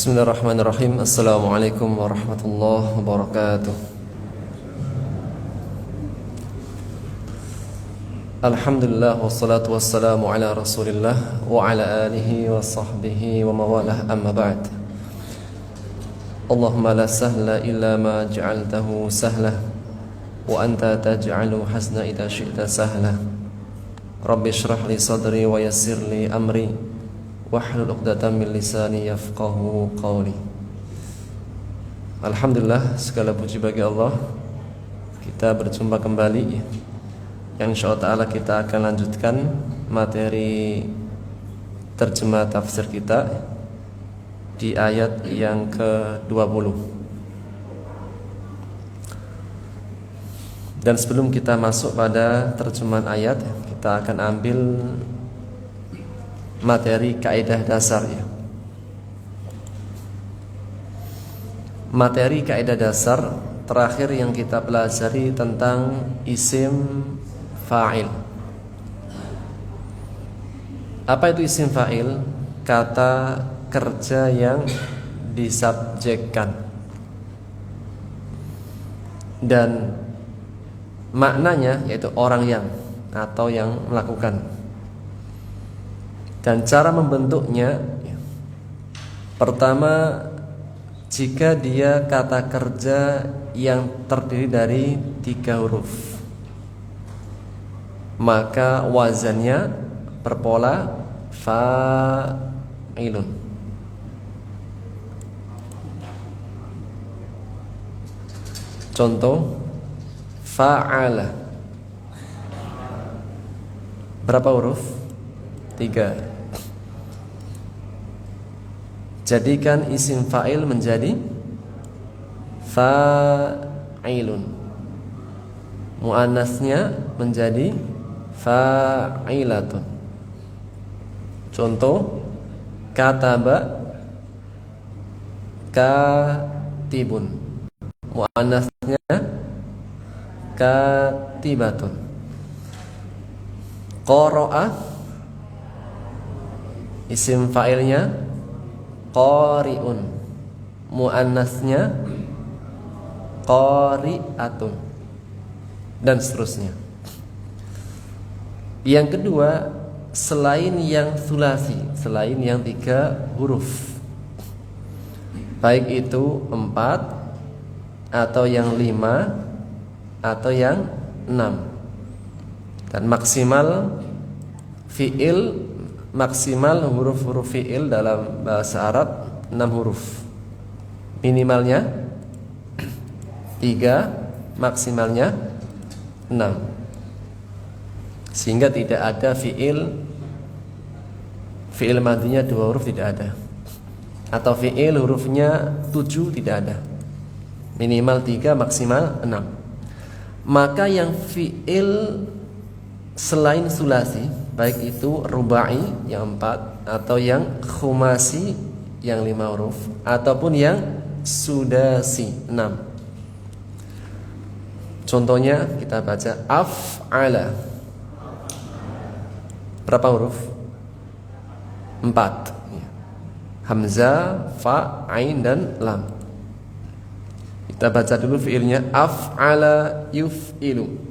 Bismillahirrahmanirrahim. Assalamualaikum warahmatullahi wabarakatuh. Alhamdulillah wassalatu wassalamu ala Rasulillah wa ala alihi wa sahbihi wa mawalah, amma ba'd. Allahumma la sahla illa ma ja'altahu sahla wa anta taj'alu hazna idza syi'ta sahla. Rabbi shrah li sadri wa yassir li amri wahlul 'uqdatam min lisani yafqahu qawli. Alhamdulillah, segala puji bagi Allah. Kita berjumpa kembali, yang insyaallah ta'ala kita akan lanjutkan materi terjemah tafsir kita di ayat yang ke-20. Dan sebelum kita masuk pada terjemahan ayat, kita akan ambil materi kaidah dasar ya. Materi kaidah dasar terakhir yang kita pelajari tentang isim fa'il. Apa itu isim fa'il? Kata kerja yang disubjekkan dan maknanya yaitu orang yang atau yang melakukan. Dan cara membentuknya, pertama, jika dia kata kerja yang terdiri dari 3 huruf, maka wazannya berpola fa'ilun. Contoh, fa'ala. Berapa huruf? 3. Jadikan isim fa'il menjadi fa'ilun, muannasnya menjadi fa'ilatun. Contoh, kataba katibun, muannasnya katibatun. Qara'a, isim fa'ilnya qari'un, muannasnya qari'atun, dan seterusnya. Yang kedua, selain yang sulasi, selain yang 3 huruf, baik itu 4 atau yang 5 atau yang 6, dan maksimal fi'il, maksimal huruf-huruf fi'il dalam bahasa Arab 6 huruf. Minimalnya 3, maksimalnya 6. Sehingga tidak ada fi'il madinya 2 huruf, tidak ada. Atau fi'il hurufnya 7, tidak ada. Minimal 3, maksimal 6. Maka yang fi'il selain sulasi, baik itu rubai yang 4 atau yang khumasi yang 5 huruf ataupun yang sudasi 6. Contohnya kita baca af'ala. Berapa huruf? 4. Hamzah, fa, ain, dan lam. Kita baca dulu fi'ilnya af'ala yuf'ilu.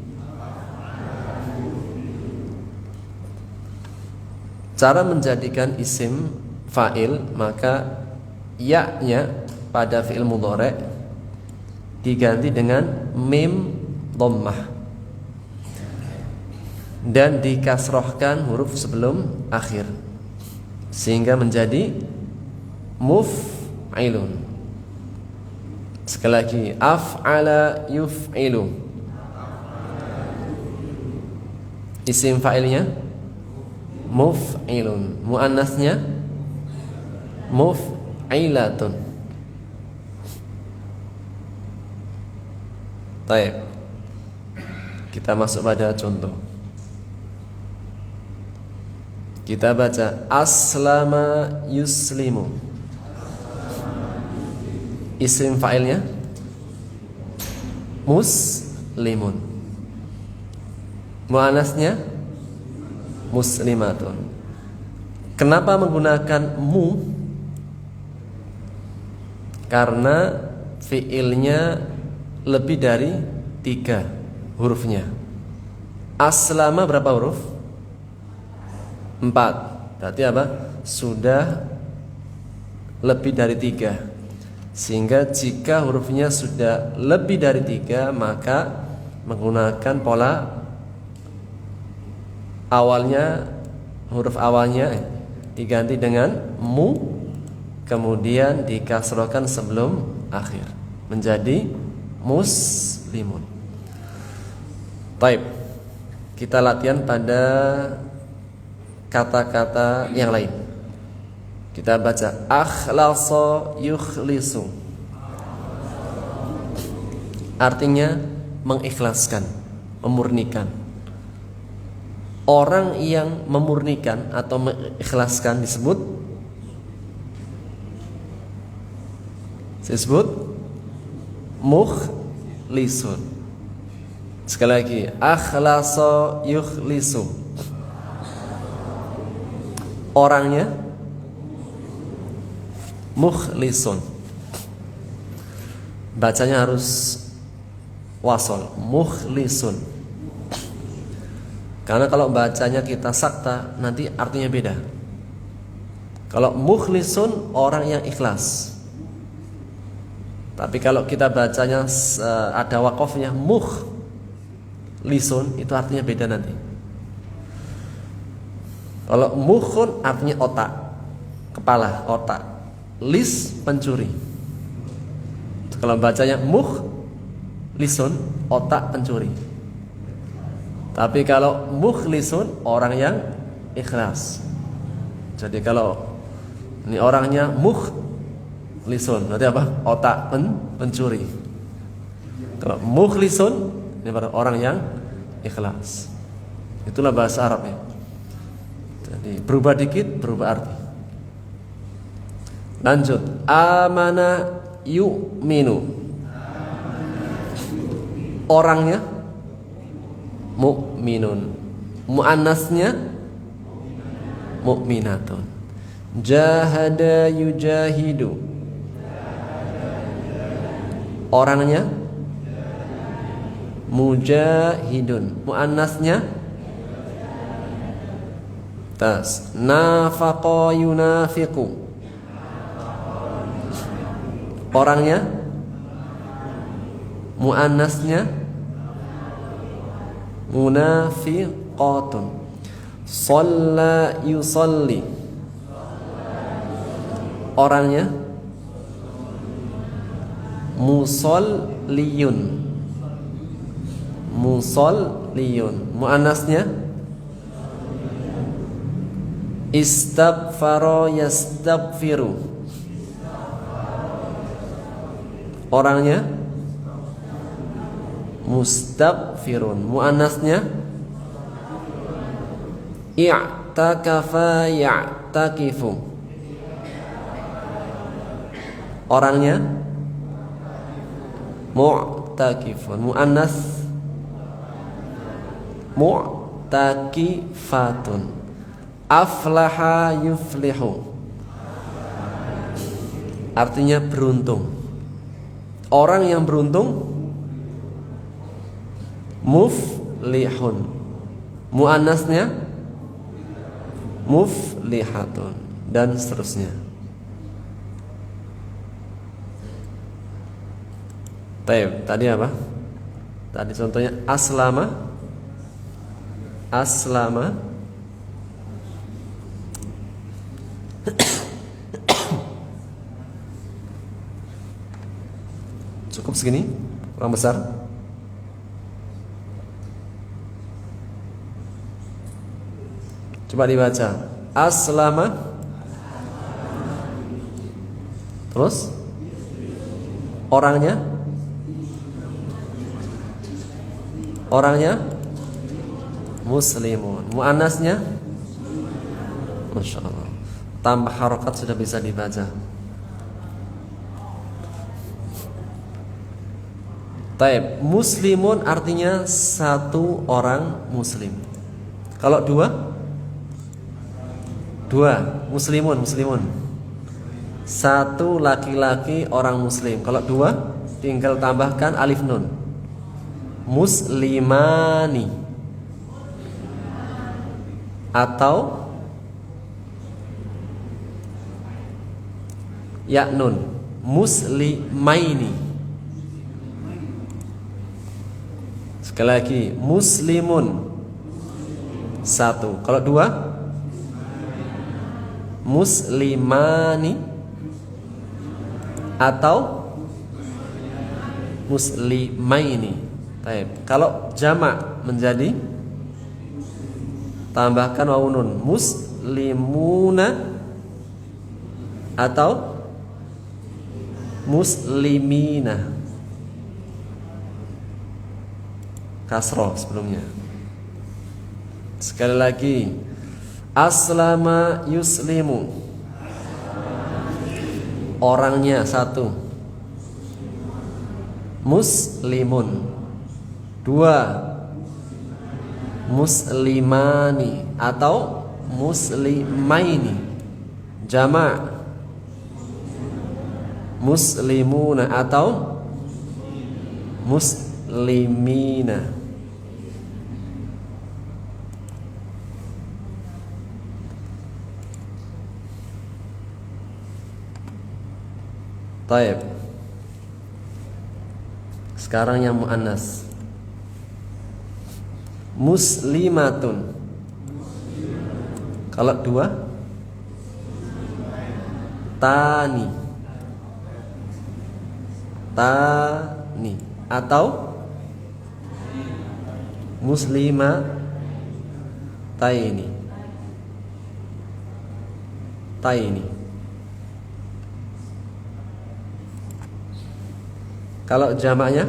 Cara menjadikan isim fa'il, maka ya-nya pada fi'il mudhari' diganti dengan mim dhammah dan dikasrohkan huruf sebelum akhir sehingga menjadi muf'ilun. Sekali lagi, af'ala yuf'ilu. Isim fa'ilnya muf'ilun, muannasnya muf'ilatun. Baik, kita masuk pada contoh. Kita baca aslama yuslimu. Isim fa'ilnya muslimun, muannasnya muslimatun. Kenapa menggunakan mu? karena fiilnya lebih dari 3 hurufnya. Aslama berapa huruf? 4. Berarti apa? Sudah lebih dari 3. Sehingga jika hurufnya sudah lebih dari 3, maka menggunakan pola awalnya, huruf awalnya diganti dengan mu, kemudian dikasrohkan sebelum akhir menjadi muslimun. Baik, kita latihan pada kata-kata yang lain. Kita baca akhlasa yukhlisu, artinya mengikhlaskan, memurnikan. Orang yang memurnikan atau mengikhlaskan disebut mukhlisun. Sekali lagi, akhlasa yukhlisu, orangnya mukhlisun. Bacanya harus wasol, mukhlisun. Karena kalau bacanya kita sakta, nanti artinya beda. Kalau mukhlisun, orang yang ikhlas. Tapi kalau kita bacanya ada wakofnya mukhlisun, itu artinya beda nanti. Kalau mukhun artinya otak, kepala, otak. Lis, pencuri. Kalau bacanya mukhlisun, otak pencuri. Tapi kalau mukhlisun, orang yang ikhlas. Jadi kalau ini orangnya mukhlisun, berarti apa? Otak pencuri. Kalau mukhlisun, ini orang yang ikhlas. Itulah bahasa Arabnya. Jadi berubah dikit, berubah arti. Lanjut, amana yu'minu, orangnya mu'minun, muannasnya mu'minatun. Jahada yujahidu, orangnya mujahidun, muannasnya tas. Nafaqa yunafiqu, orangnya muannasnya munafiqatun. Shalla yusalli, orangnya musalliyun, muannasnya istaghfara yastaghfiru, orangnya mustaghfirun, muannasnya i'takafa ya'takifu, orangnya mu'takifun, muannas mu'takifatun. Aflaha yuflihu, artinya beruntung. Orang yang beruntung muflihun, muannasnya muflihatun, dan seterusnya. Baik, tadi apa? Tadi contohnya aslama, cukup segini, kurang besar. Coba dibaca, aslama, terus orangnya muslimun, muannasnya Masya Allah, tambah harokat sudah bisa dibaca. Taib, muslimun artinya satu orang muslim. Kalau dua muslimun. satu laki-laki orang muslim. Kalau dua tinggal tambahkan alif nun. Muslimani atau ya nun. Muslimaini. Sekali lagi, muslimun satu. Kalau dua, muslimani atau muslimaini. Baik. Kalau jamak menjadi tambahkan wawu nun, muslimuna atau muslimina. Kasroh sebelumnya. Sekali lagi, aslama yuslimu, orangnya satu. Muslimun dua. Muslimani atau muslimaini. Jamak muslimuna atau muslimina. Taib. Sekarang yang muannas. Muslimatun. Kalau dua, tani. Tani atau muslima taini. Taini. Kalau jamaknya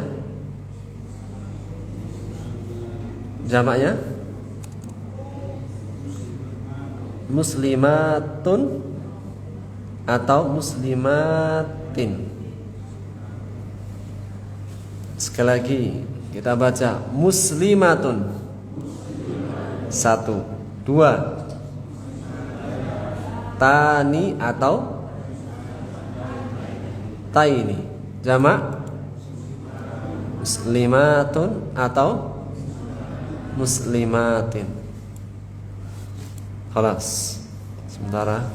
muslimatun atau muslimatin. Sekali lagi kita baca muslimatun satu. Dua, tani atau taini. Jamak muslimatun atau muslimatin. Khalas. Sementara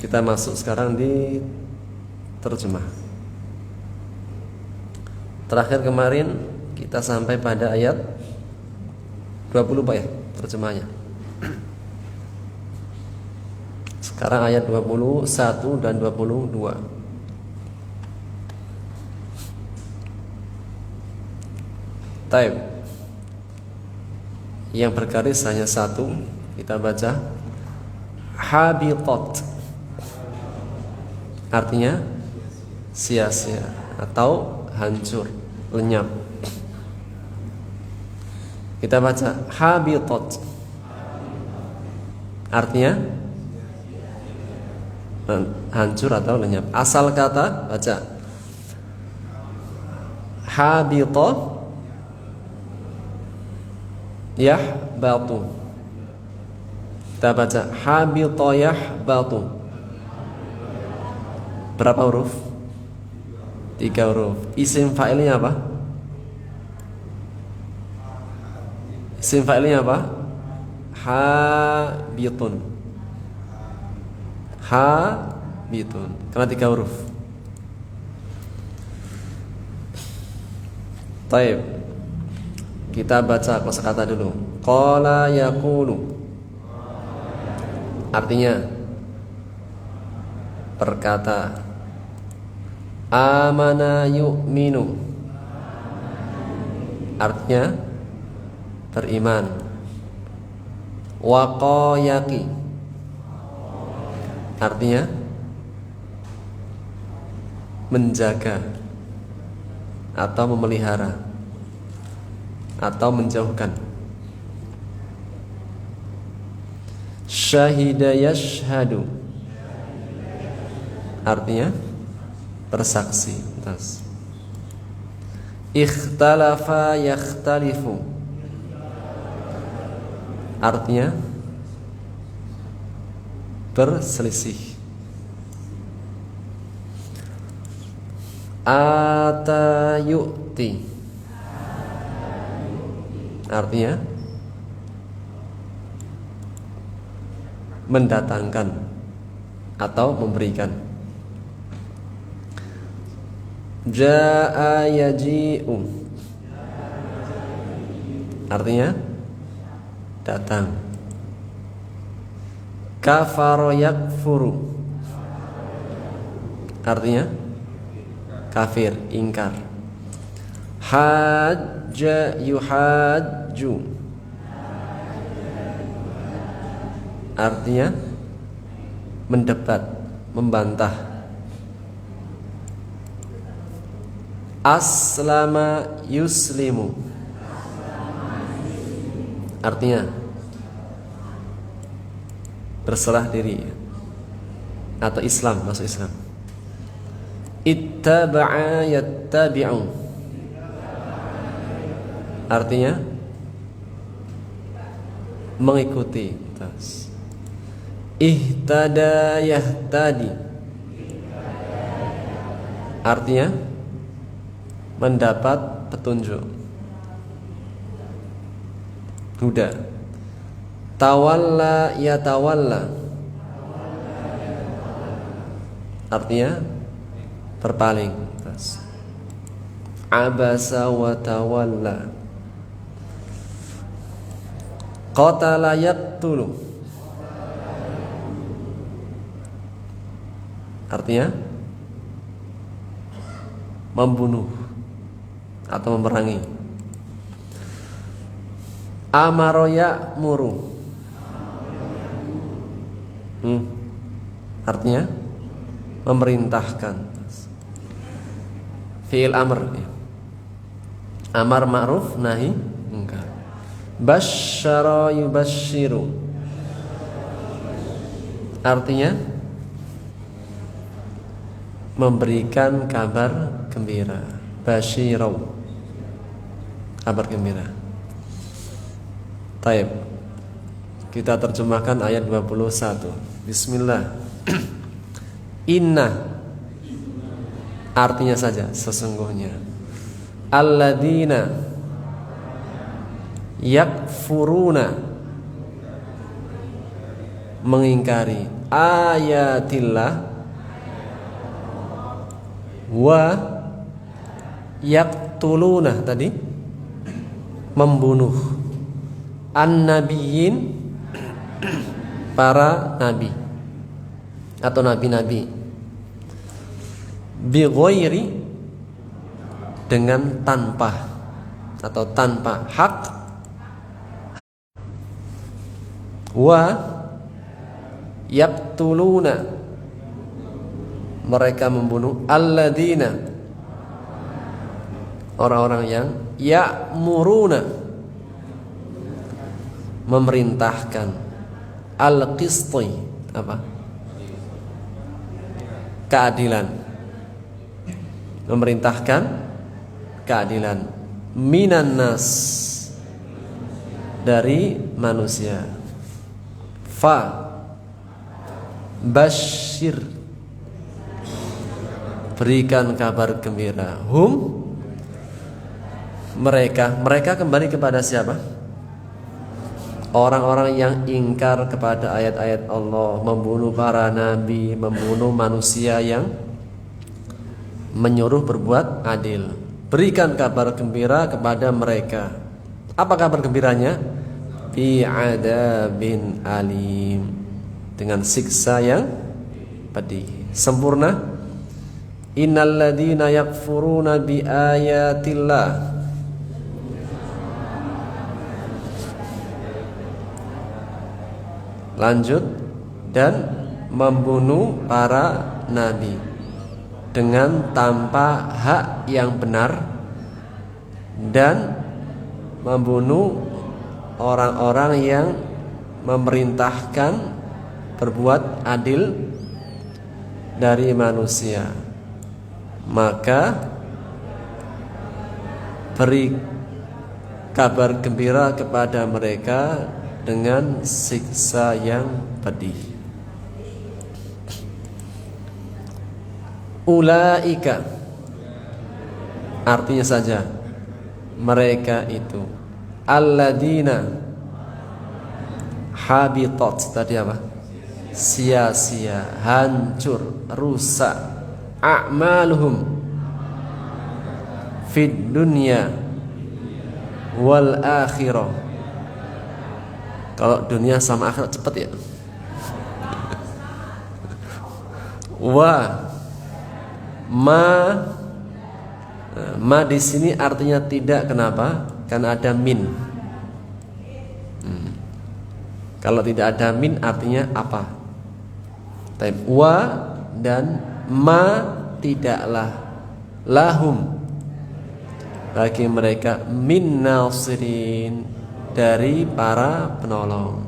kita masuk sekarang di terjemah. Terakhir kemarin kita sampai pada ayat 20 Pak ya, terjemahnya. Sekarang ayat 21 dan 22. Taib. Yang bergaris hanya satu. Kita baca habitat, artinya sia-sia atau hancur, lenyap. Kita baca habitat, artinya hancur atau lenyap. Asal kata baca habita yahbatu. Kita baca habita yahbatu. Berapa huruf? 3 huruf. Isim fa'ilnya apa? Isim fa'ilnya apa? Habitun. Habitun. Karena 3 huruf. Taib. Kita baca kosakata dulu. Qala yaqulu, artinya berkata. Amana yu'minu, artinya beriman. Waqayaki, artinya menjaga atau memelihara atau menjauhkan. Syahida yashhadu, artinya bersaksi. Ikhtalafa yakhtalifu, artinya berselisih. Ata yu'ti artinya mendatangkan atau memberikan. Ja'a yaji'u artinya datang. Kafara yakfuru artinya kafir, ingkar. Hajja yuhajju artinya mendebat, membantah. Aslama yuslimu artinya berserah diri atau Islam, masuk Islam. Ittaba'a yattabi'u artinya mengikuti. Terus ihtada yahtadi artinya mendapat petunjuk, huda. Tawalla yatawalla artinya berpaling. Terus abasa wa tawalla. Qatala yaqtulu artinya membunuh atau memerangi. Amara ya'muru artinya memerintahkan. Fi'il amr, amar ma'ruf, nahi munkar. Basyara yubasyiru artinya memberikan kabar gembira. Basyirau kabar gembira. Taib. Kita terjemahkan ayat 21. Bismillah. Inna artinya saja sesungguhnya. Alladzina yakfuruna mengingkari ayatillah wa yaqtuluna tadi membunuh an-nabiyyin para nabi atau nabi-nabi bi ghairi dengan tanpa atau tanpa hak, wa yaqtuluna mereka membunuh alladzina orang-orang yang ya'muruna memerintahkan al-qisti apa? Keadilan. Memerintahkan keadilan minan nas dari manusia. Fa basyir berikan kabar gembira. Hum mereka kembali kepada siapa? Orang-orang yang ingkar kepada ayat-ayat Allah, membunuh para nabi, membunuh manusia yang menyuruh berbuat adil. Berikan kabar gembira kepada mereka. Apa kabar gembiranya? Bi'adabin alim, dengan siksa yang pedih. Sempurna. Innalladzina yakfuruna biayatillah lanjut, dan membunuh para nabi dengan tanpa hak yang benar, dan membunuh orang-orang yang memerintahkan berbuat adil dari manusia. Maka beri kabar gembira kepada mereka dengan siksa yang pedih. Ulaika artinya saja mereka itu alladzina habitat tadi apa? Sia-sia, hancur, rusak a'maluhum fid dunya wal akhirah. Kalau dunia sama akhirat cepat ya. Wa ma di sini artinya tidak. Kenapa? Karena ada min. Kalau tidak ada min artinya apa? Taib. Wa dan ma tidaklah lahum bagi mereka min nasirin dari para penolong.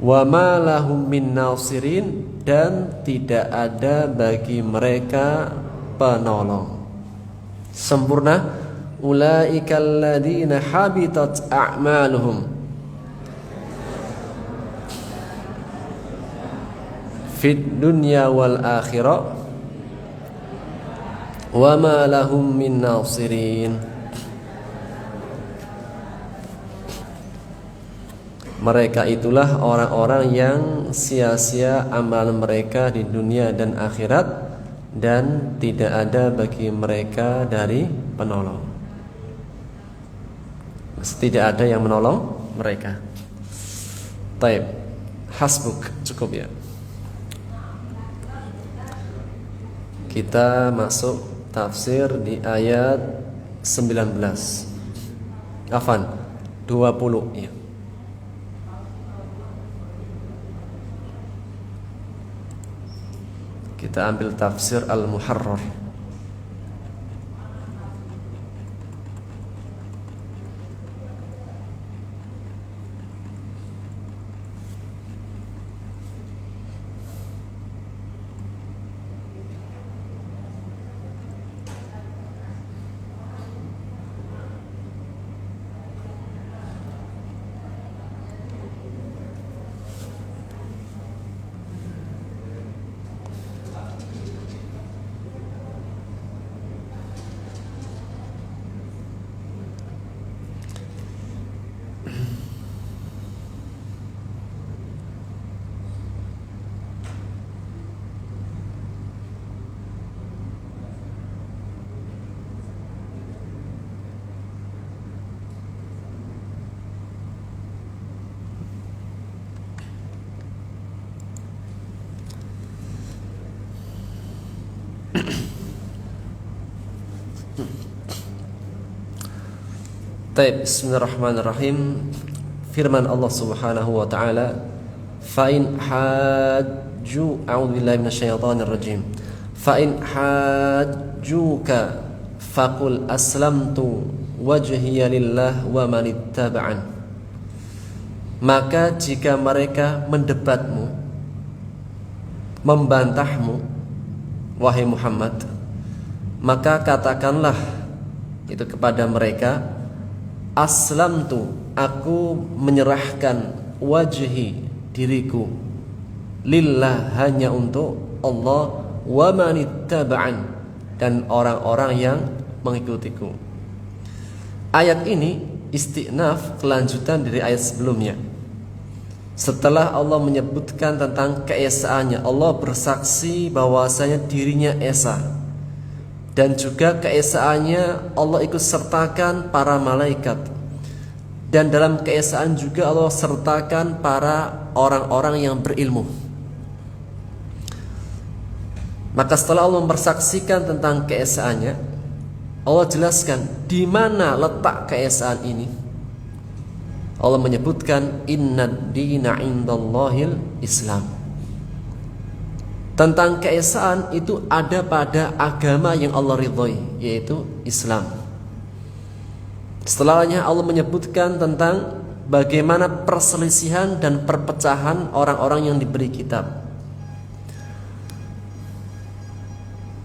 Wa ma lahum min nasirin dan tidak ada bagi mereka penolong. Sempurna. Ulaikal ladzina habitat a'maluhum fid dunya wal akhirah wa ma lahum min nasirin. Mereka itulah orang-orang yang sia-sia amal mereka di dunia dan akhirat dan tidak ada bagi mereka dari penolong. Tidak ada yang menolong mereka. Taib. Hasbuk, cukup ya. Kita masuk tafsir di ayat 19. Afan 20 ya. Kita ambil tafsir Al-Muharrar. Baik, bismillahirrahmanirrahim. Firman Allah Subhanahu wa taala, fa in hajju a'udzubillahi minasyaitonir rajim. Fa in hajjuka faqul aslamtu wajhiya lillah wa man ittaba'an. Maka jika mereka mendebatmu, membantahmu, wahai Muhammad, maka katakanlah itu kepada mereka, aslamtu, aku menyerahkan wajhi, diriku, lillah, hanya untuk Allah, wa manittaba'an, dan orang-orang yang mengikutiku. Ayat ini istinaf, kelanjutan dari ayat sebelumnya. Setelah Allah menyebutkan tentang keesaannya, Allah bersaksi bahwasanya dirinya esa, dan juga keesaannya Allah ikut sertakan para malaikat, dan dalam keesaan juga Allah sertakan para orang-orang yang berilmu. Maka setelah Allah mempersaksikan tentang keesaannya, Allah jelaskan di mana letak keesaan ini. Allah menyebutkan innad dina indallahil Islam. Tentang keesaan itu ada pada agama yang Allah ridhoi, yaitu Islam. Setelahnya Allah menyebutkan tentang bagaimana perselisihan dan perpecahan orang-orang yang diberi kitab,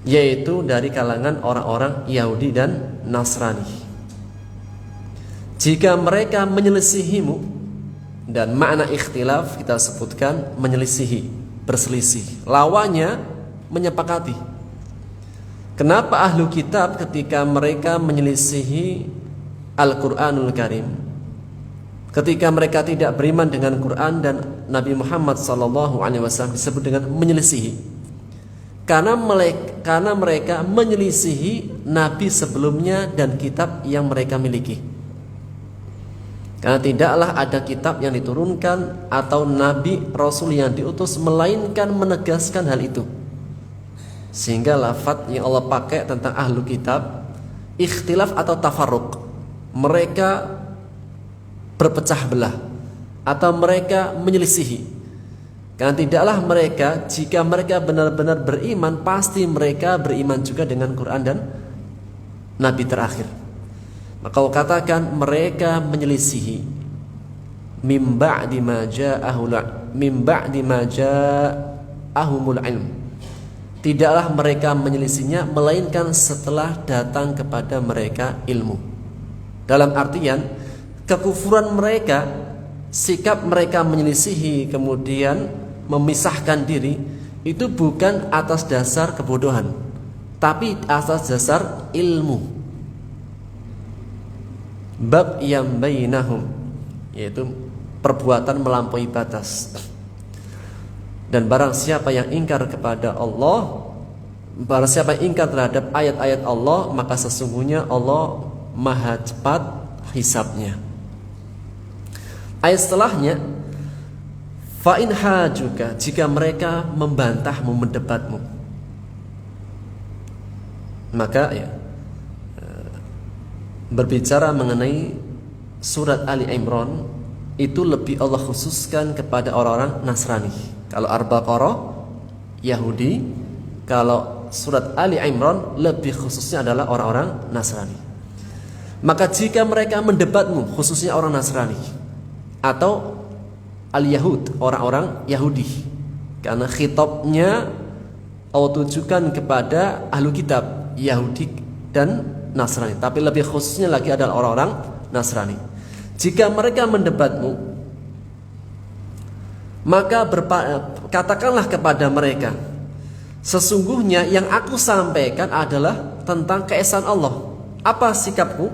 yaitu dari kalangan orang-orang Yahudi dan Nasrani. Jika mereka menyelisihimu, dan makna ikhtilaf kita sebutkan menyelisihi, berselisih, lawannya menyepakati. Kenapa ahlu kitab ketika mereka menyelisihi Al-Quranul Karim, ketika mereka tidak beriman dengan Quran dan Nabi Muhammad SAW, disebut dengan menyelisihi? Karena mereka menyelisihi Nabi sebelumnya dan kitab yang mereka miliki. Karena tidaklah ada kitab yang diturunkan atau Nabi Rasul yang diutus melainkan menegaskan hal itu. Sehingga lafaz yang Allah pakai tentang ahlu kitab, ikhtilaf atau tafarruq, mereka berpecah belah atau mereka menyelisihi. Karena tidaklah mereka, jika mereka benar-benar beriman, pasti mereka beriman juga dengan Quran dan Nabi terakhir. Maka kau katakan mereka menyelisihi mim ba'di ma ja'ahumul ilm. Tidaklah mereka menyelisihinya melainkan setelah datang kepada mereka ilmu. Dalam artian kekufuran mereka, sikap mereka menyelisihi kemudian memisahkan diri, itu bukan atas dasar kebodohan, tapi atas dasar ilmu. Bab yang bainahum, yaitu perbuatan melampaui batas. Dan barang siapa yang ingkar kepada Allah, barang siapa yang ingkar terhadap ayat-ayat Allah, maka sesungguhnya Allah maha cepat hisabnya. Ayat setelahnya, fa in hajuka, jika mereka membantahmu, mendebatmu, maka berbicara mengenai surat Ali Imran itu lebih Allah khususkan kepada orang-orang Nasrani. Kalau Al-Baqarah Yahudi, kalau surat Ali Imran lebih khususnya adalah orang-orang Nasrani. Maka jika mereka mendebatmu, khususnya orang Nasrani atau Al-Yahud, orang-orang Yahudi, karena khitabnya Allah tujukan kepada ahlu kitab Yahudi dan Nasrani, tapi lebih khususnya lagi adalah orang-orang Nasrani. Jika mereka mendebatmu, maka katakanlah kepada mereka, sesungguhnya yang aku sampaikan adalah tentang keesaan Allah. Apa sikapku?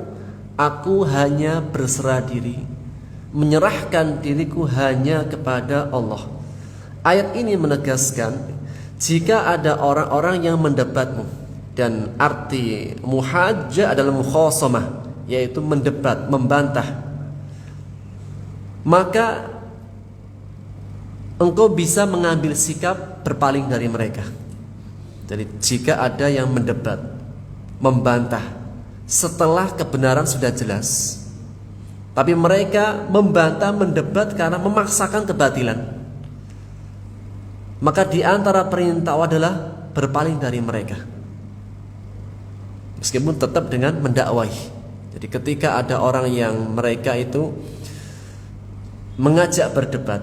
Aku hanya berserah diri, menyerahkan diriku hanya kepada Allah. Ayat ini menegaskan, jika ada orang-orang yang mendebatmu, dan arti muhajjah adalah mukhasamah, yaitu mendebat, membantah, maka engkau bisa mengambil sikap berpaling dari mereka. Jadi jika ada yang mendebat, membantah setelah kebenaran sudah jelas, tapi mereka membantah, mendebat karena memaksakan kebatilan, maka di antara perintah adalah berpaling dari mereka, meskipun tetap dengan mendakwahi. Jadi ketika ada orang yang mereka itu mengajak berdebat,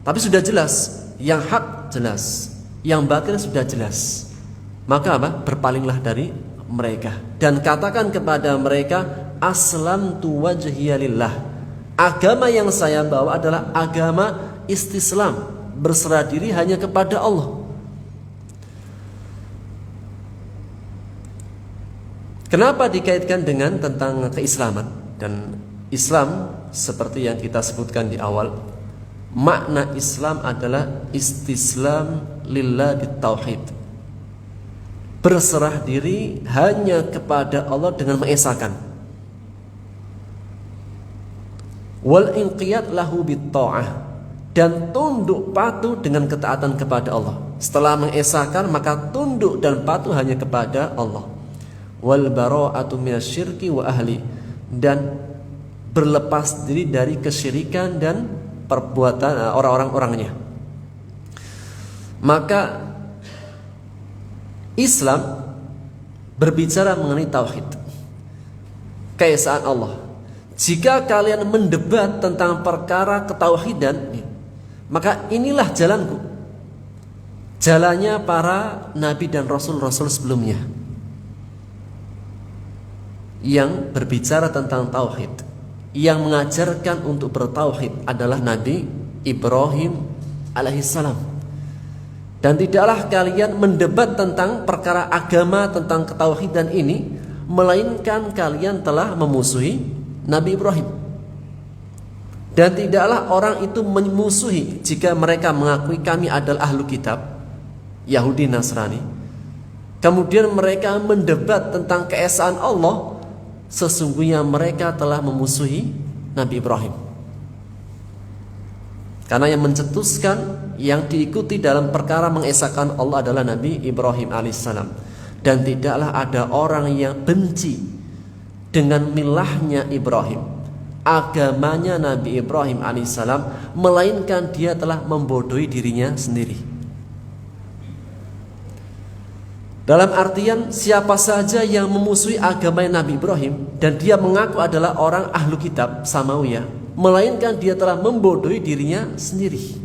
tapi sudah jelas, yang hak jelas, yang batil sudah jelas, maka apa? Berpalinglah dari mereka dan katakan kepada mereka, aslamtu wajhiya lillah. Agama yang saya bawa adalah agama istislam, berserah diri hanya kepada Allah. Kenapa dikaitkan dengan tentang keislaman? Dan Islam seperti yang kita sebutkan di awal, makna Islam adalah istislam lillah bitauhid, berserah diri hanya kepada Allah dengan mengesahkan, wal inqiyad lahu bitta'ah, dan tunduk patuh dengan ketaatan kepada Allah. Setelah mengesahkan maka tunduk dan patuh hanya kepada Allah. Wal bara'atu minasyirki wa ahli, dan berlepas diri dari kesyirikan dan perbuatan orang-orangnya. Maka Islam berbicara mengenai tauhid, keesaan Allah. Jika kalian mendebat tentang perkara ketauhidan, maka inilah jalanku, jalannya para nabi dan rasul-rasul sebelumnya yang berbicara tentang tauhid. Yang mengajarkan untuk bertauhid adalah Nabi Ibrahim alaihissalam. Dan tidaklah kalian mendebat tentang perkara agama, tentang ketauhidan ini, melainkan kalian telah memusuhi Nabi Ibrahim. Dan tidaklah orang itu memusuhi jika mereka mengakui kami adalah ahlu kitab, Yahudi Nasrani. Kemudian mereka mendebat tentang keesaan Allah, sesungguhnya mereka telah memusuhi Nabi Ibrahim. Karena yang mencetuskan, yang diikuti dalam perkara mengesahkan Allah adalah Nabi Ibrahim alaihissalam. Dan tidaklah ada orang yang benci dengan milahnya Ibrahim, agamanya Nabi Ibrahim alaihissalam, melainkan dia telah membodohi dirinya sendiri. Dalam artian, siapa saja yang memusuhi agama Nabi Ibrahim dan dia mengaku adalah orang ahlu kitab Samawiyah, melainkan dia telah membodohi dirinya sendiri.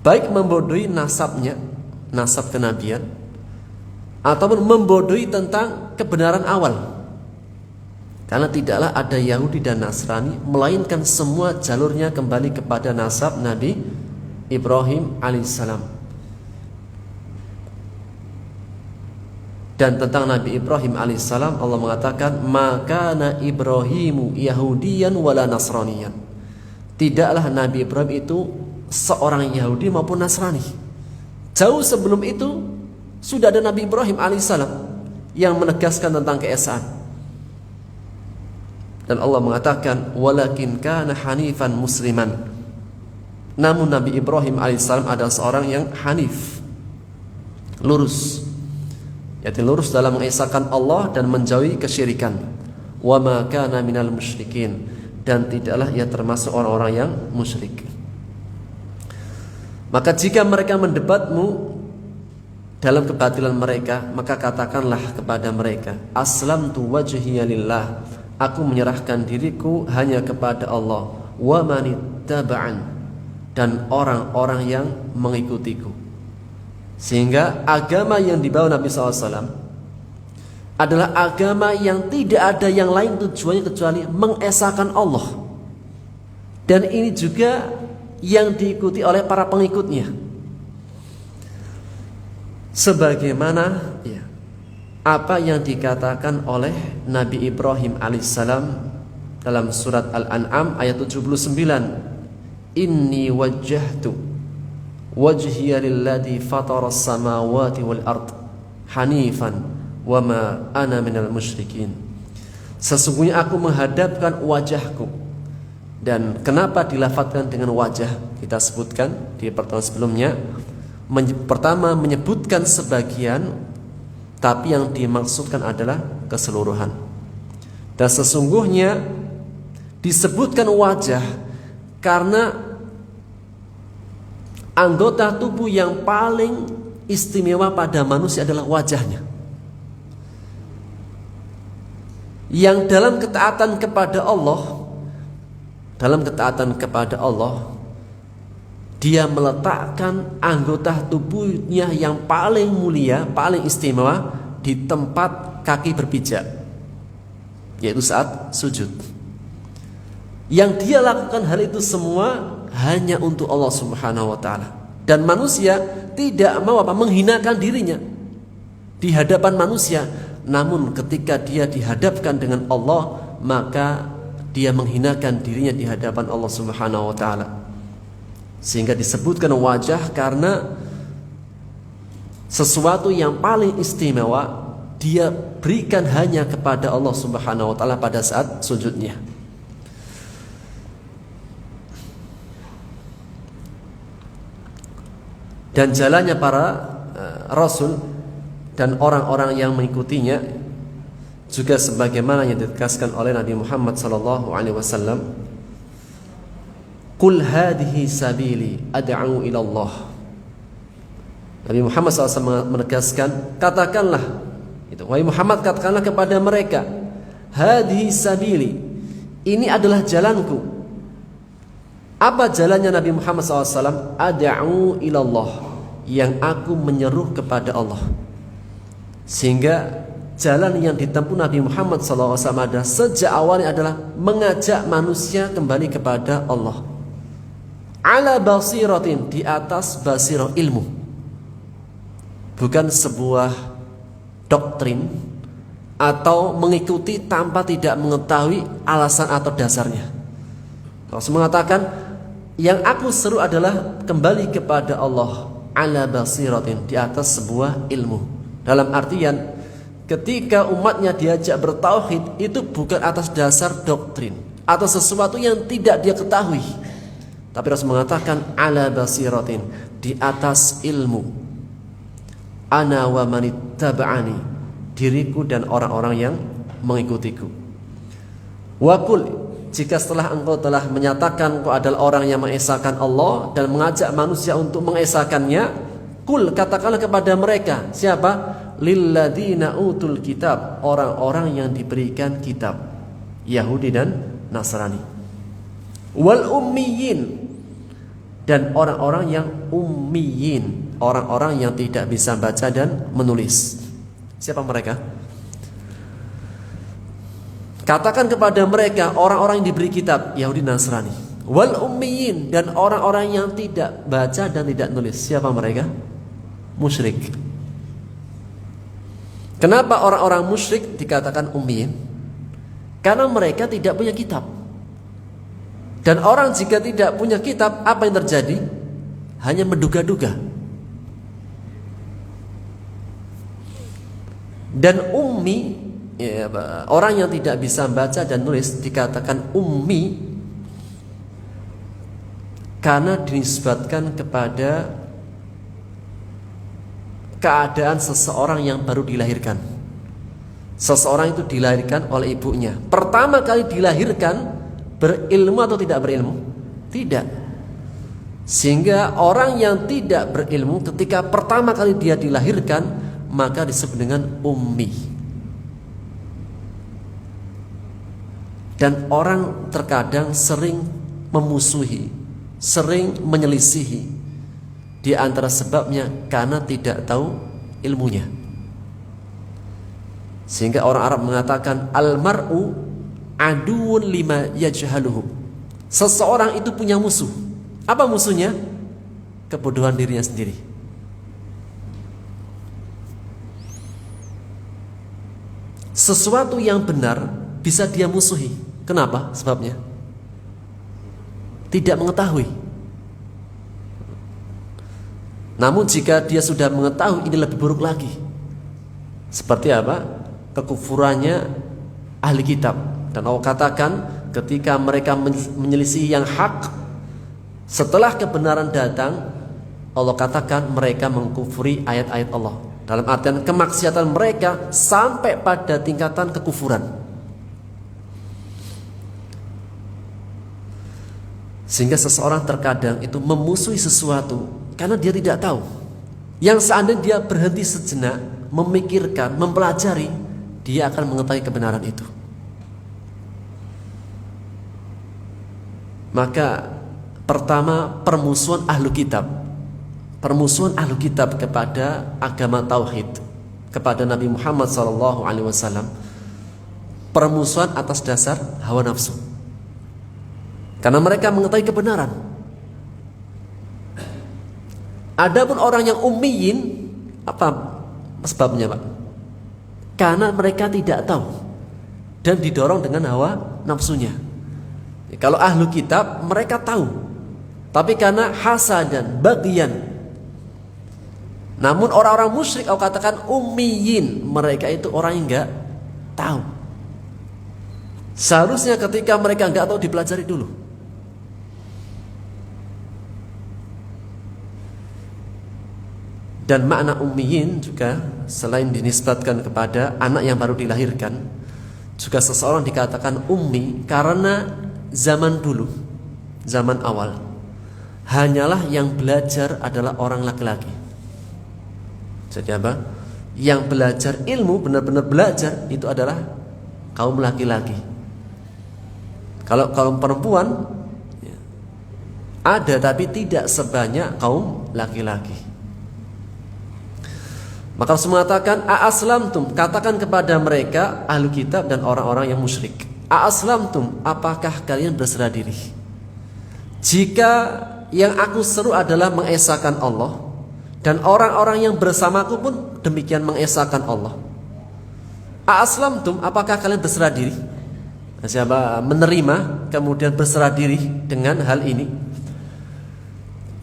Baik membodohi nasabnya, nasab kenabian, ataupun membodohi tentang kebenaran awal. Karena tidaklah ada Yahudi dan Nasrani, melainkan semua jalurnya kembali kepada nasab Nabi Ibrahim alaihissalam. Dan tentang Nabi Ibrahim alaihissalam, Allah mengatakan, maka Ibrahimu Yahudiyan wala Nasraniyan. Tidaklah Nabi Ibrahim itu seorang Yahudi maupun Nasrani. Jauh sebelum itu sudah ada Nabi Ibrahim alaihissalam yang menegaskan tentang keesaan. Dan Allah mengatakan, walakin kana hanifan musliman. Namun Nabi Ibrahim alaihissalam adalah seorang yang hanif, lurus, yaitu lurus dalam mengesahkan Allah dan menjauhi kesyirikan. Wa ma kana minal musyrikin, dan tidaklah ia termasuk orang-orang yang musyrik. Maka jika mereka mendebatmu dalam kebatilan mereka, maka katakanlah kepada mereka, aslamtu wajhiya lillah, aku menyerahkan diriku hanya kepada Allah, wa manittaba'an, dan orang-orang yang mengikutiku. Sehingga agama yang dibawa Nabi SAW adalah agama yang tidak ada yang lain tujuannya kecuali mengesahkan Allah. Dan ini juga yang diikuti oleh para pengikutnya. Sebagaimana apa yang dikatakan oleh Nabi Ibrahim alaihissalam dalam surat Al-An'am ayat 79, inni wajjahtu wajhiya lilladzi fataras samawati wal ard hanifan wa ma ana minal musyrikin. Sesungguhnya aku menghadapkan wajahku. Dan kenapa dilafadzkan dengan wajah? Kita sebutkan di pertemuan sebelumnya. Pertama menyebutkan sebagian, tapi yang dimaksudkan adalah keseluruhan. Dan sesungguhnya disebutkan wajah karena anggota tubuh yang paling istimewa pada manusia adalah wajahnya. Yang dalam ketaatan kepada Allah, dia meletakkan anggota tubuhnya yang paling mulia, paling istimewa di tempat kaki berpijak, yaitu saat sujud. Yang dia lakukan hal itu semua hanya untuk Allah Subhanahu wa taala. Dan manusia tidak mau menghinakan dirinya di hadapan manusia, namun ketika dia dihadapkan dengan Allah, maka dia menghinakan dirinya di hadapan Allah Subhanahu wa taala. Sehingga disebutkan wajah karena sesuatu yang paling istimewa dia berikan hanya kepada Allah Subhanahu wa taala pada saat sujudnya. Dan jalannya para rasul dan orang-orang yang mengikutinya juga sebagaimana yang ditegaskan oleh Nabi Muhammad sallallahu alaihi wasallam, qul hadhihi sabili ad'u ila Allah. Nabi Muhammad SAW menegaskan, katakanlah itu, wahai Muhammad, katakanlah kepada mereka, hadhihi sabili, ini adalah jalanku. Apa jalannya Nabi Muhammad SAW? Ad'u ilallah, yang aku menyeru kepada Allah. Sehingga jalan yang ditempuh Nabi Muhammad SAW adalah sejak awalnya adalah mengajak manusia kembali kepada Allah. Ala basiratin, di atas basirah ilmu. bukan sebuah doktrin atau mengikuti tanpa tidak mengetahui alasan atau dasarnya. Rasul mengatakan, yang aku seru adalah kembali kepada Allah ala basiratin, di atas sebuah ilmu. Dalam artian, ketika umatnya diajak bertauhid, itu bukan atas dasar doktrin atau sesuatu yang tidak dia ketahui, tapi Rasul mengatakan ala basiratin, di atas ilmu. Ana wa manittaba'ani, diriku dan orang-orang yang mengikutiku. Wa qul, jika setelah engkau telah menyatakan engkau adalah orang yang mengesahkan Allah dan mengajak manusia untuk mengesahkannya, qul, katakanlah kepada mereka. Siapa? Lilladzina utul kitab, orang-orang yang diberikan kitab, Yahudi dan Nasrani. Wal ummiyin, dan orang-orang yang ummiyin, orang-orang yang tidak bisa baca dan menulis. Siapa mereka? Katakan kepada mereka, orang-orang yang diberi kitab, Yahudi Nasrani. Wal ummiyin, dan orang-orang yang tidak baca dan tidak nulis. Siapa mereka? Musyrik. Kenapa orang-orang musyrik dikatakan ummiyin? Karena mereka tidak punya kitab. Dan orang jika tidak punya kitab, apa yang terjadi? Hanya menduga-duga. Dan ummi, ya, orang yang tidak bisa baca dan nulis dikatakan ummi karena dinisbatkan kepada keadaan seseorang yang baru dilahirkan. Seseorang itu dilahirkan oleh ibunya. Pertama kali dilahirkan, berilmu atau tidak berilmu? Tidak. Sehingga orang yang tidak berilmu ketika pertama kali dia dilahirkan, maka disebut dengan ummi. Dan orang terkadang sering memusuhi, sering menyelisihi. Di antara sebabnya karena tidak tahu ilmunya. Sehingga orang Arab mengatakan al-mar'u aduun lima yajhaluhu. Seseorang itu punya musuh. Apa musuhnya? Kebodohan dirinya sendiri. Sesuatu yang benar bisa dia musuhi. Kenapa? Sebabnya tidak mengetahui. Namun jika dia sudah mengetahui, ini lebih buruk lagi. Seperti apa? Kekufurannya ahli kitab. Dan Allah katakan, ketika mereka menyelisih yang hak, setelah kebenaran datang, Allah katakan mereka mengkufuri ayat-ayat Allah. Dalam artian kemaksiatan mereka sampai pada tingkatan kekufuran. Sehingga seseorang terkadang itu memusuhi sesuatu karena dia tidak tahu. Yang seandainya dia berhenti sejenak, memikirkan, mempelajari, dia akan mengetahui kebenaran itu. Maka pertama, permusuhan ahlu kitab. Permusuhan ahlu kitab kepada agama tauhid, kepada Nabi Muhammad SAW. Permusuhan atas dasar hawa nafsu. Karena mereka mengetahui kebenaran. Adapun orang yang ummiyin, apa sebabnya, Pak? Karena mereka tidak tahu dan didorong dengan hawa nafsunya. Kalau ahlu kitab mereka tahu, tapi karena hasad dan bagian. Namun orang-orang musyrik, aku katakan ummiyin, mereka itu orang yang enggak tahu. Seharusnya ketika mereka enggak tahu dipelajari dulu. Dan makna ummiyin juga selain dinisbatkan kepada anak yang baru dilahirkan, juga seseorang dikatakan ummi karena zaman dulu, zaman awal, hanyalah yang belajar adalah orang laki-laki. Jadi apa? Yang belajar ilmu, benar-benar belajar, itu adalah kaum laki-laki. Kalau kaum perempuan ya, ada, tapi tidak sebanyak kaum laki-laki. Maka Rasul mengatakan, "A'aslamtum", katakan kepada mereka ahlu kitab dan orang-orang yang musyrik. "A'aslamtum", apakah kalian berserah diri? Jika yang aku seru adalah mengesahkan Allah Dan orang-orang yang bersamaku pun demikian mengesahkan Allah. Aslamtum, apakah kalian berserah diri? Siapa menerima kemudian berserah diri dengan hal ini?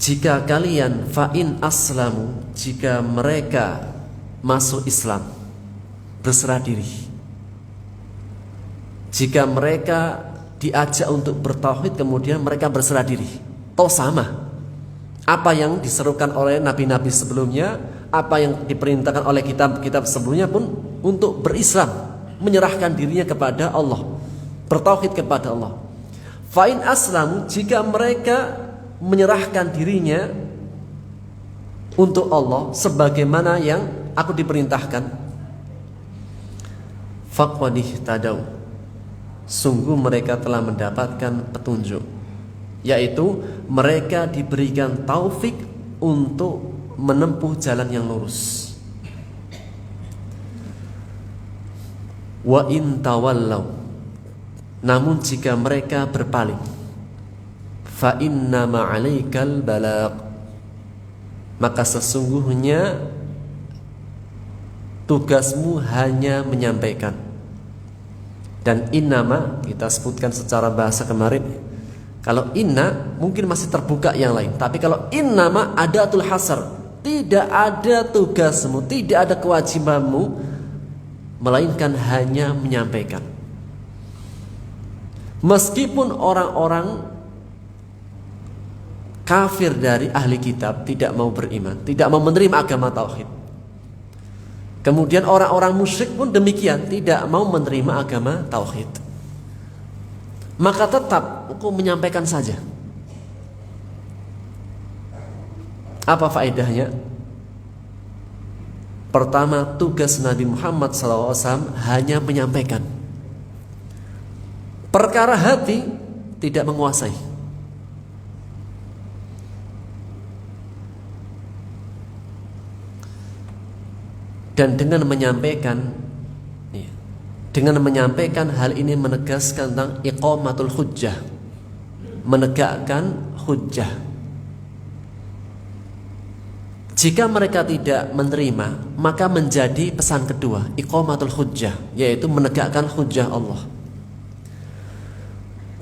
Jika kalian fa'in aslamu, jika mereka masuk Islam, berserah diri. Jika mereka diajak untuk bertauhid kemudian mereka berserah diri, toh sama. Apa yang diserukan oleh nabi-nabi sebelumnya, apa yang diperintahkan oleh kitab-kitab sebelumnya pun untuk berislam, menyerahkan dirinya kepada Allah, bertauhid kepada Allah. Fa'in aslamu, jika mereka menyerahkan dirinya untuk Allah sebagaimana yang aku diperintahkan, faqadih tadau, sungguh mereka telah mendapatkan petunjuk, yaitu mereka diberikan taufik untuk menempuh jalan yang lurus. Wa in tawallau, namun jika mereka berpaling, fa inna ma'alaikal balagh, maka sesungguhnya tugasmu hanya menyampaikan. Dan innama kita sebutkan secara bahasa kemarin, kalau inna mungkin masih terbuka yang lain, tapi kalau innama adatul hasar, tidak ada tugasmu, tidak ada kewajibanmu, melainkan hanya menyampaikan. Meskipun orang-orang kafir dari ahli kitab tidak mau beriman, tidak mau menerima agama tauhid, kemudian orang-orang musyrik pun demikian, tidak mau menerima agama tauhid, maka tetap aku menyampaikan saja. Apa faedahnya? Pertama, tugas Nabi Muhammad SAW hanya menyampaikan. Perkara hati tidak menguasai. Dan dengan menyampaikan hal ini menegaskan tentang iqamatul hujjah, menegakkan hujjah. Jika mereka tidak menerima, maka menjadi pesan kedua, iqamatul hujjah, yaitu menegakkan hujjah Allah.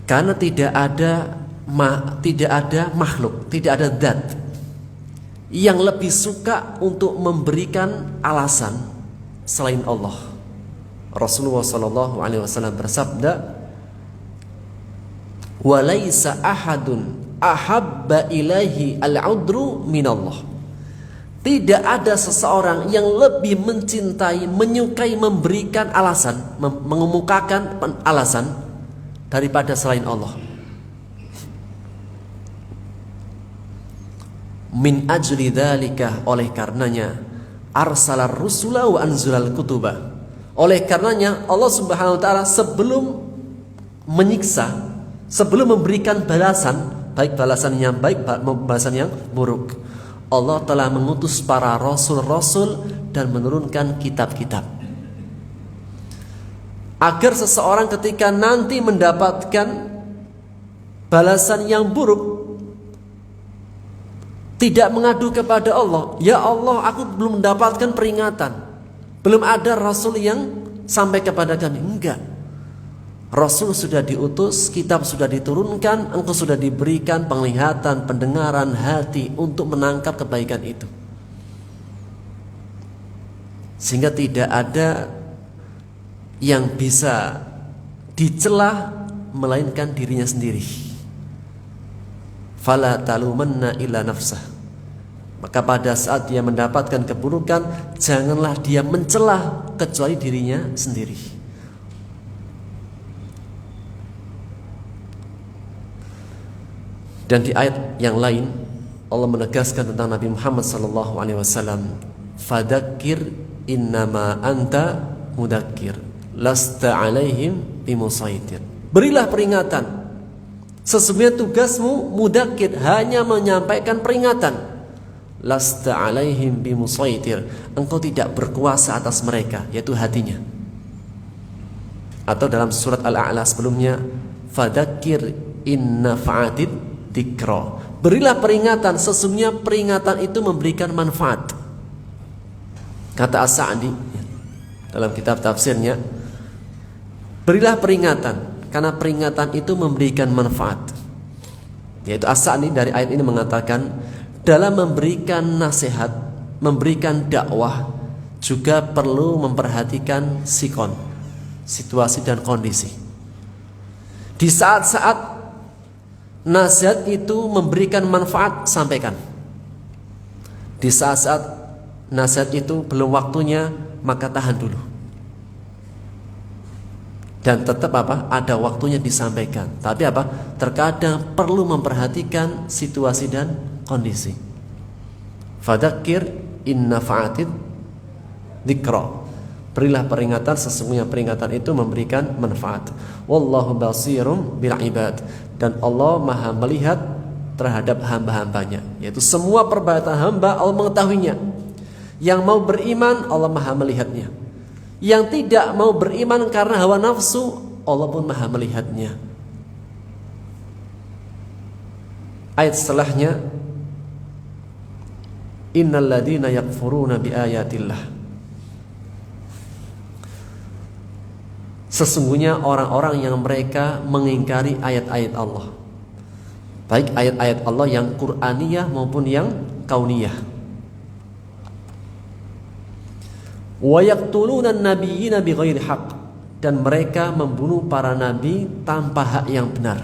Karena tidak ada makhluk, tidak ada zat yang lebih suka untuk memberikan alasan selain Allah. Rasulullah sallallahu alaihi wasallam bersabda, "Wa laisa ahadun ahabba ilaihi al-'udru minallah." Tidak ada seseorang yang lebih mencintai, menyukai memberikan alasan, mengemukakan alasan daripada selain Allah. Min ajli dzalika, oleh karenanya arsalar rusula wa anzalal kutuba. Oleh karenanya Allah Subhanahu wa taala sebelum menyiksa, sebelum memberikan balasan, baik balasan yang baik, balasan yang buruk, Allah telah mengutus para rasul-rasul dan menurunkan kitab-kitab, agar seseorang ketika nanti mendapatkan balasan yang buruk tidak mengadu kepada Allah, "Ya Allah, aku belum mendapatkan peringatan, belum ada rasul yang sampai kepada kami." Enggak. Rasul sudah diutus, kitab sudah diturunkan, engkau sudah diberikan penglihatan, pendengaran hati untuk menangkap kebaikan itu. Sehingga tidak ada yang bisa dicela melainkan dirinya sendiri. Fala talumanna illa nafsah. Maka pada saat dia mendapatkan keburukan, janganlah dia mencela kecuali dirinya sendiri. Dan di ayat yang lain Allah menegaskan tentang Nabi Muhammad SAW, "Fadzakir innama anta mudakkir, lasta alaihim bimusaitir." Berilah peringatan, sesungguhnya tugasmu mudakkir, hanya menyampaikan peringatan. Lasta alaihim bimusaitir, engkau tidak berkuasa atas mereka, yaitu hatinya. Atau dalam surat Al-A'la sebelumnya, "Fadzakir in nafa'atid dzikra." Berilah peringatan, sesungguhnya peringatan itu memberikan manfaat. Kata As-Sa'di dalam kitab tafsirnya, berilah peringatan karena peringatan itu memberikan manfaat. Yaitu As-Sa'di dari ayat ini mengatakan, dalam memberikan nasihat, memberikan dakwah juga perlu memperhatikan sikon, situasi dan kondisi. Di saat-saat nasihat itu memberikan manfaat, sampaikan. Di saat-saat nasihat itu belum waktunya, maka tahan dulu. Dan tetap ada waktunya disampaikan. Tapi terkadang perlu memperhatikan situasi dan kondisi. Fadzakir in nafa'atid dzikra. Berilah peringatan, sesungguhnya peringatan itu memberikan manfaat. Wallahu basirum bil ibad. Dan Allah Maha melihat terhadap hamba-hambanya, yaitu semua perbuatan hamba Allah mengetahuinya. Yang mau beriman Allah Maha melihatnya. Yang tidak mau beriman karena hawa nafsu Allah pun Maha melihatnya. Ayat setelahnya, innal ladzina yakfuruna biayatillah. Sesungguhnya orang-orang yang mereka mengingkari ayat-ayat Allah, baik ayat-ayat Allah yang Qur'aniyah maupun yang kauniyah. Wa yaqtuluna an-nabiyyina bighairi haqq, dan mereka membunuh para nabi tanpa hak yang benar.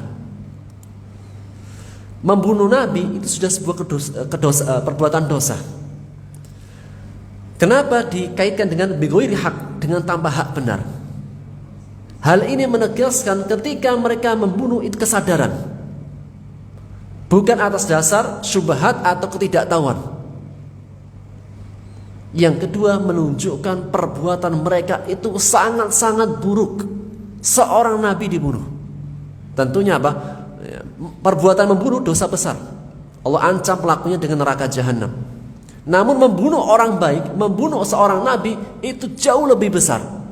Membunuh nabi itu sudah sebuah perbuatan dosa. Kenapa dikaitkan dengan bighairi haqq, dengan tanpa hak benar? Hal ini menegaskan ketika mereka membunuh itu kesadaran, bukan atas dasar syubhat atau ketidaktahuan. Yang kedua, menunjukkan perbuatan mereka itu sangat-sangat buruk. Seorang nabi dibunuh, tentunya perbuatan membunuh dosa besar. Allah ancam pelakunya dengan neraka jahanam. Namun membunuh orang baik, membunuh seorang nabi itu jauh lebih besar.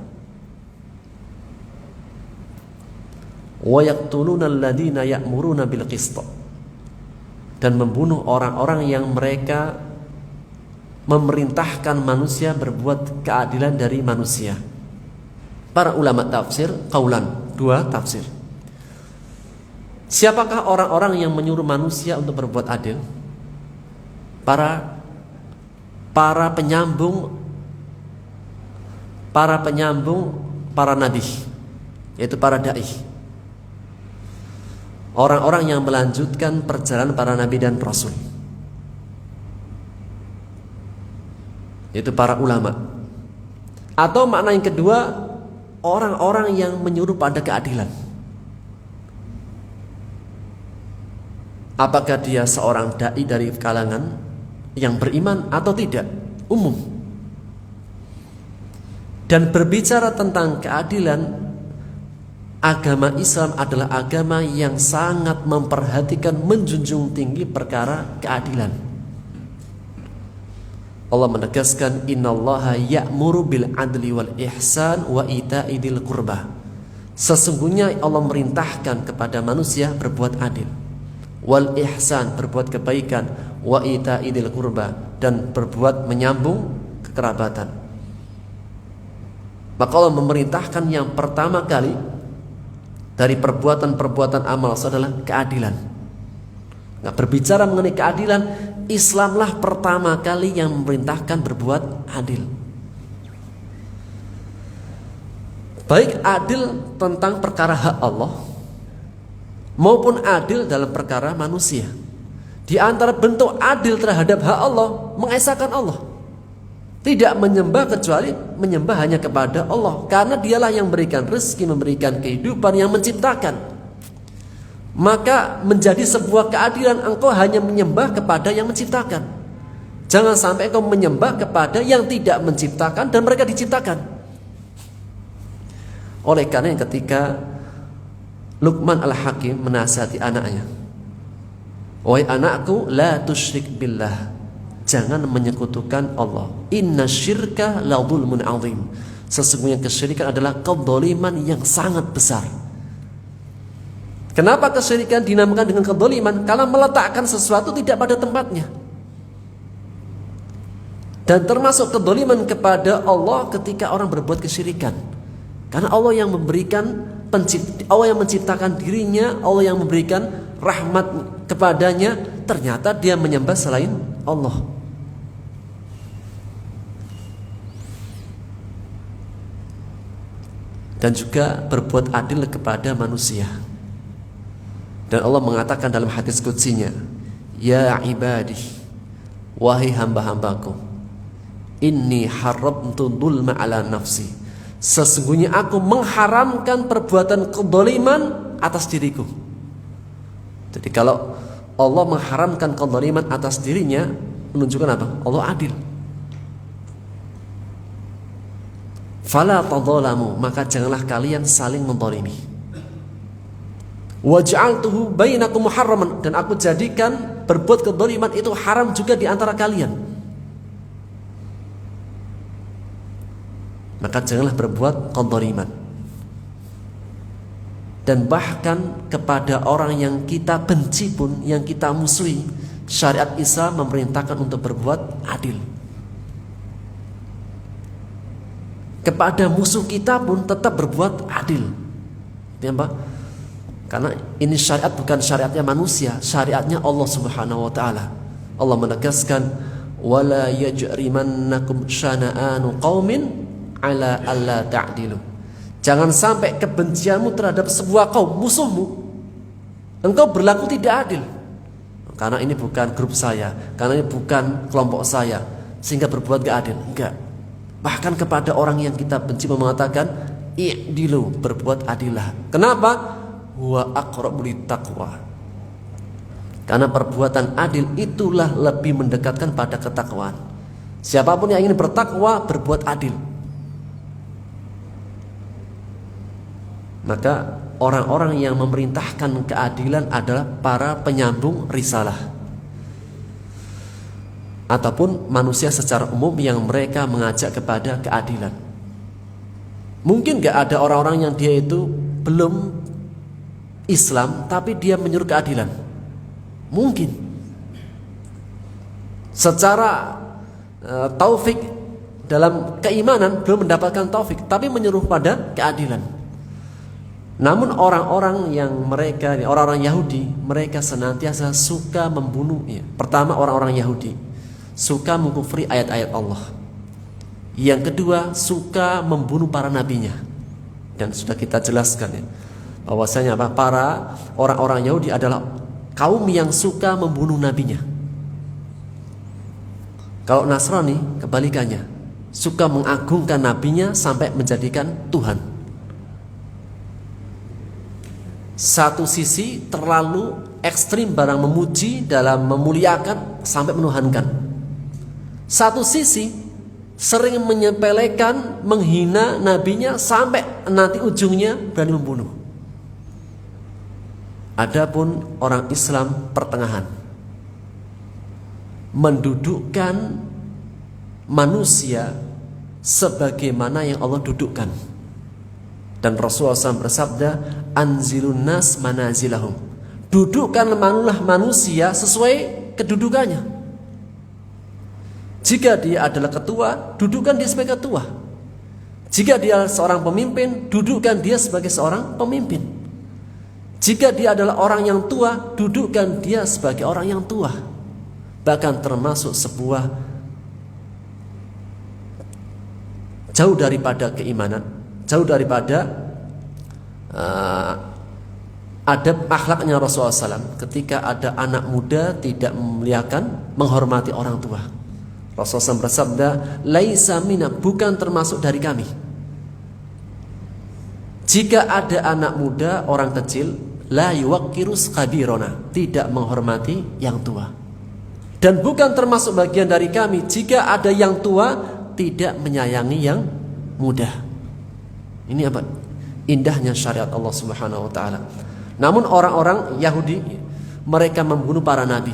Wa yaqtuluna alladziina ya'muruna bil qist, dan membunuh orang-orang yang mereka memerintahkan manusia berbuat keadilan dari manusia. Para ulama tafsir qaulan, dua tafsir. Siapakah orang-orang yang menyuruh manusia untuk berbuat adil? Para penyambung para nabi, yaitu para dai. Orang-orang yang melanjutkan perjalanan para nabi dan rasul, yaitu para ulama. Atau makna yang kedua, orang-orang yang menyuruh pada keadilan. Apakah dia seorang dai dari kalangan yang beriman atau tidak? Umum. Dan berbicara tentang keadilan, agama Islam adalah agama yang sangat memperhatikan, menjunjung tinggi perkara keadilan. Allah menegaskan, innallaha ya'muru bil adli wal ihsan wa ita'i dzil qurba. Sesungguhnya Allah merintahkan kepada manusia berbuat adil, wal ihsan, berbuat kebaikan, wa ita'i dzil qurba, dan berbuat menyambung kekerabatan. Maka Allah memerintahkan yang pertama kali dari perbuatan-perbuatan amal adalah keadilan. Nah, berbicara mengenai keadilan, Islamlah pertama kali yang memerintahkan berbuat adil. Baik adil tentang perkara hak Allah maupun adil dalam perkara manusia. Di antara bentuk adil terhadap hak Allah, mengesahkan Allah. Tidak menyembah kecuali menyembah hanya kepada Allah, karena dialah yang memberikan rezeki, memberikan kehidupan, yang menciptakan. Maka menjadi sebuah keadilan engkau hanya menyembah kepada yang menciptakan. Jangan sampai engkau menyembah kepada yang tidak menciptakan dan mereka diciptakan. Oleh karena ketika Luqman Al-Hakim menasihati anaknya, wahai anakku, la tusyrik billah, jangan menyekutukan Allah. Inna syirka la dzulmun azim. Sesungguhnya kesyirikan adalah kezaliman yang sangat besar. Kenapa kesyirikan dinamakan dengan kedzaliman? Karena meletakkan sesuatu tidak pada tempatnya. Dan termasuk kedzaliman kepada Allah ketika orang berbuat kesyirikan. Karena Allah yang memberikan Allah yang menciptakan dirinya, Allah yang memberikan rahmat kepadanya, ternyata dia menyembah selain Allah. Dan juga berbuat adil kepada manusia. Dan Allah mengatakan dalam hadis qudsinya, ya ibadi, wahai hamba-hambaku, inni haramtu dzulma ala nafsi, sesungguhnya aku mengharamkan perbuatan kedzaliman atas diriku. Jadi kalau Allah mengharamkan kedzaliman atas dirinya, menunjukkan apa? Allah adil. Fala tadzalamu, maka janganlah kalian saling menzalimi. Waj'altuhu bainakum muharraman, dan aku jadikan berbuat kedzaliman itu haram juga di antara kalian. Maka janganlah berbuat kedzaliman. Dan bahkan kepada orang yang kita benci pun, yang kita musuhi, syariat Islam memerintahkan untuk berbuat adil. Kepada musuh kita pun tetap berbuat adil. Kenapa? Karena ini syariat bukan syariatnya manusia, syariatnya Allah Subhanahu wa taala. Allah menegaskan, wala yajrimannakum syana'anu qaumin ala alla ta'dilu. Jangan sampai kebencianmu terhadap sebuah kaum, musuhmu, engkau berlaku tidak adil. Karena ini bukan grup saya, karena ini bukan kelompok saya, sehingga berbuat gak adil. Enggak. Bahkan kepada orang yang kita benci mengatakan i'dilu, berbuat adillah. Kenapa? Huwa aqrabu littaqwa. Karena perbuatan adil itulah lebih mendekatkan pada ketakwaan. Siapapun yang ingin bertakwa, berbuat adil. Maka orang-orang yang memerintahkan keadilan adalah para penyambung risalah, ataupun manusia secara umum yang mereka mengajak kepada keadilan. Mungkin gak ada orang-orang yang dia itu belum Islam tapi dia menyuruh keadilan. Mungkin secara taufik dalam keimanan belum mendapatkan taufik, tapi menyuruh pada keadilan. Namun orang-orang yang mereka, orang-orang Yahudi, mereka senantiasa suka membunuh. Pertama, orang-orang Yahudi suka mengkufri ayat-ayat Allah. Yang kedua, suka membunuh para nabinya. Dan sudah kita jelaskan bahwasanya para orang-orang Yahudi adalah kaum yang suka membunuh nabinya. Kalau Nasrani kebalikannya, suka mengagungkan nabinya sampai menjadikan Tuhan. Satu sisi terlalu ekstrim barang memuji dalam memuliakan sampai menuhankan. Satu sisi sering menyepelekan, menghina nabinya sampai nanti ujungnya berani membunuh. Adapun orang Islam pertengahan, mendudukkan manusia sebagaimana yang Allah dudukkan. Dan Rasulullah SAW bersabda, anzilun nas manazilahum, dudukkanlah manusia sesuai kedudukannya. Jika dia adalah ketua, dudukkan dia sebagai ketua. Jika dia seorang pemimpin, dudukkan dia sebagai seorang pemimpin. Jika dia adalah orang yang tua, dudukkan dia sebagai orang yang tua. Bahkan termasuk sebuah jauh daripada keimanan, jauh daripada adab akhlaknya Rasulullah SAW ketika ada anak muda tidak memuliakan, menghormati orang tua. Rasulullah SAW bersabda, laisa minna, bukan termasuk dari kami. Jika ada anak muda, orang kecil, la yuwaqqirus kabirona, tidak menghormati yang tua. Dan bukan termasuk bagian dari kami jika ada yang tua tidak menyayangi yang muda. Ini apa? Indahnya syariat Allah Subhanahu wa taala. Namun orang-orang Yahudi, mereka membunuh para nabi,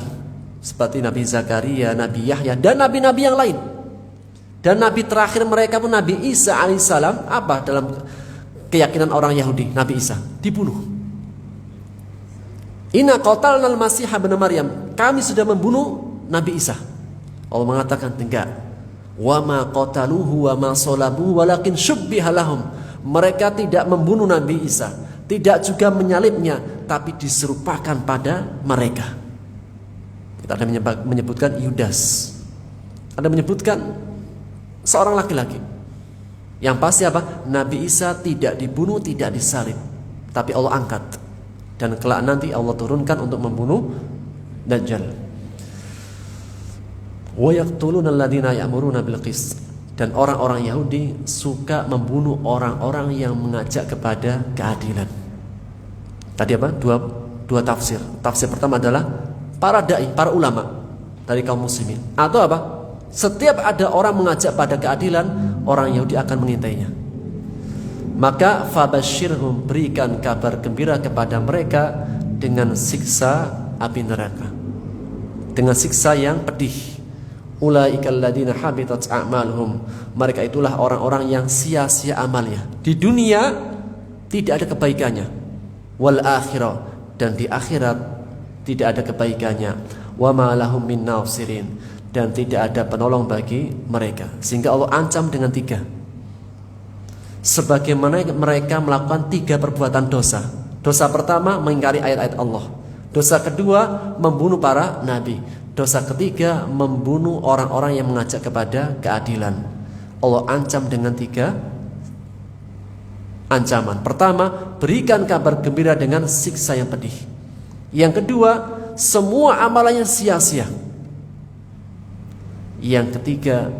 seperti Nabi Zakaria, Nabi Yahya, dan nabi-nabi yang lain. Dan nabi terakhir mereka pun Nabi Isa alaihissalam, apa dalam keyakinan orang Yahudi? Nabi Isa dibunuh. Inna qatalnal Masih ibn Maryam, kami sudah membunuh Nabi Isa. Allah mengatakan enggak. Wa ma qataluhu wa ma salabuhu walakin syubbiha lahum. Mereka tidak membunuh Nabi Isa, tidak juga menyalibnya, tapi diserupakan pada mereka. Kita ada menyebutkan Yudas, ada menyebutkan seorang laki-laki. Yang pasti apa? Nabi Isa tidak dibunuh, tidak disalib, tapi Allah angkat. Dan kelak nanti Allah turunkan untuk membunuh Dajjal. Wa yaqtuluna alladziina ya'muruna bil qist. Dan orang-orang Yahudi suka membunuh orang-orang yang mengajak kepada keadilan. Tadi apa? Dua tafsir. Tafsir pertama adalah para dai, para ulama dari kaum muslimin. Atau apa? Setiap ada orang mengajak pada keadilan, orang Yahudi akan mengintainya. Maka fabashirhum, berikan kabar gembira kepada mereka dengan siksa api neraka, dengan siksa yang pedih. Ulaikal ladzina habitat a'maluhum, mereka itulah orang-orang yang sia-sia amalnya. Di dunia tidak ada kebaikannya, wal akhirah, dan di akhirat tidak ada kebaikannya. Wa ma lahum min nasirin, dan tidak ada penolong bagi mereka. Sehingga Allah ancam dengan 3. Sebagaimana mereka melakukan 3 perbuatan dosa. Dosa pertama mengingkari ayat-ayat Allah. Dosa kedua membunuh para nabi. Dosa ketiga membunuh orang-orang yang mengajak kepada keadilan. Allah ancam dengan 3 ancaman. Pertama, berikan kabar gembira dengan siksa yang pedih. Yang kedua, semua amalannya sia-sia. Yang ketiga,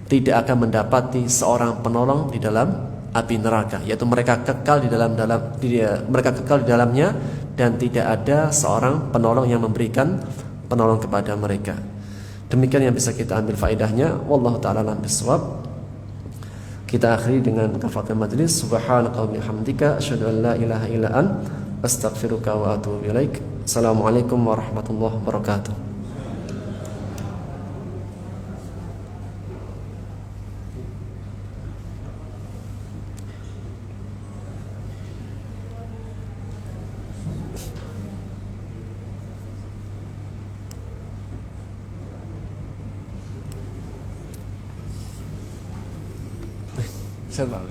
tidak akan mendapati seorang penolong di dalam api neraka, yaitu mereka kekal di dalamnya, dan tidak ada seorang penolong yang memberikan penolong kepada mereka. Demikian yang bisa kita ambil faedahnya. Wallahu ta'ala a'lam bishawab. Kita akhiri dengan kafaratul majlis. Subhanaka wa bihamdika asyhadu an la ilaha illa anta astaghfiruka wa atubu ilaik. Assalamualaikum warahmatullahi wabarakatuh. Selalu.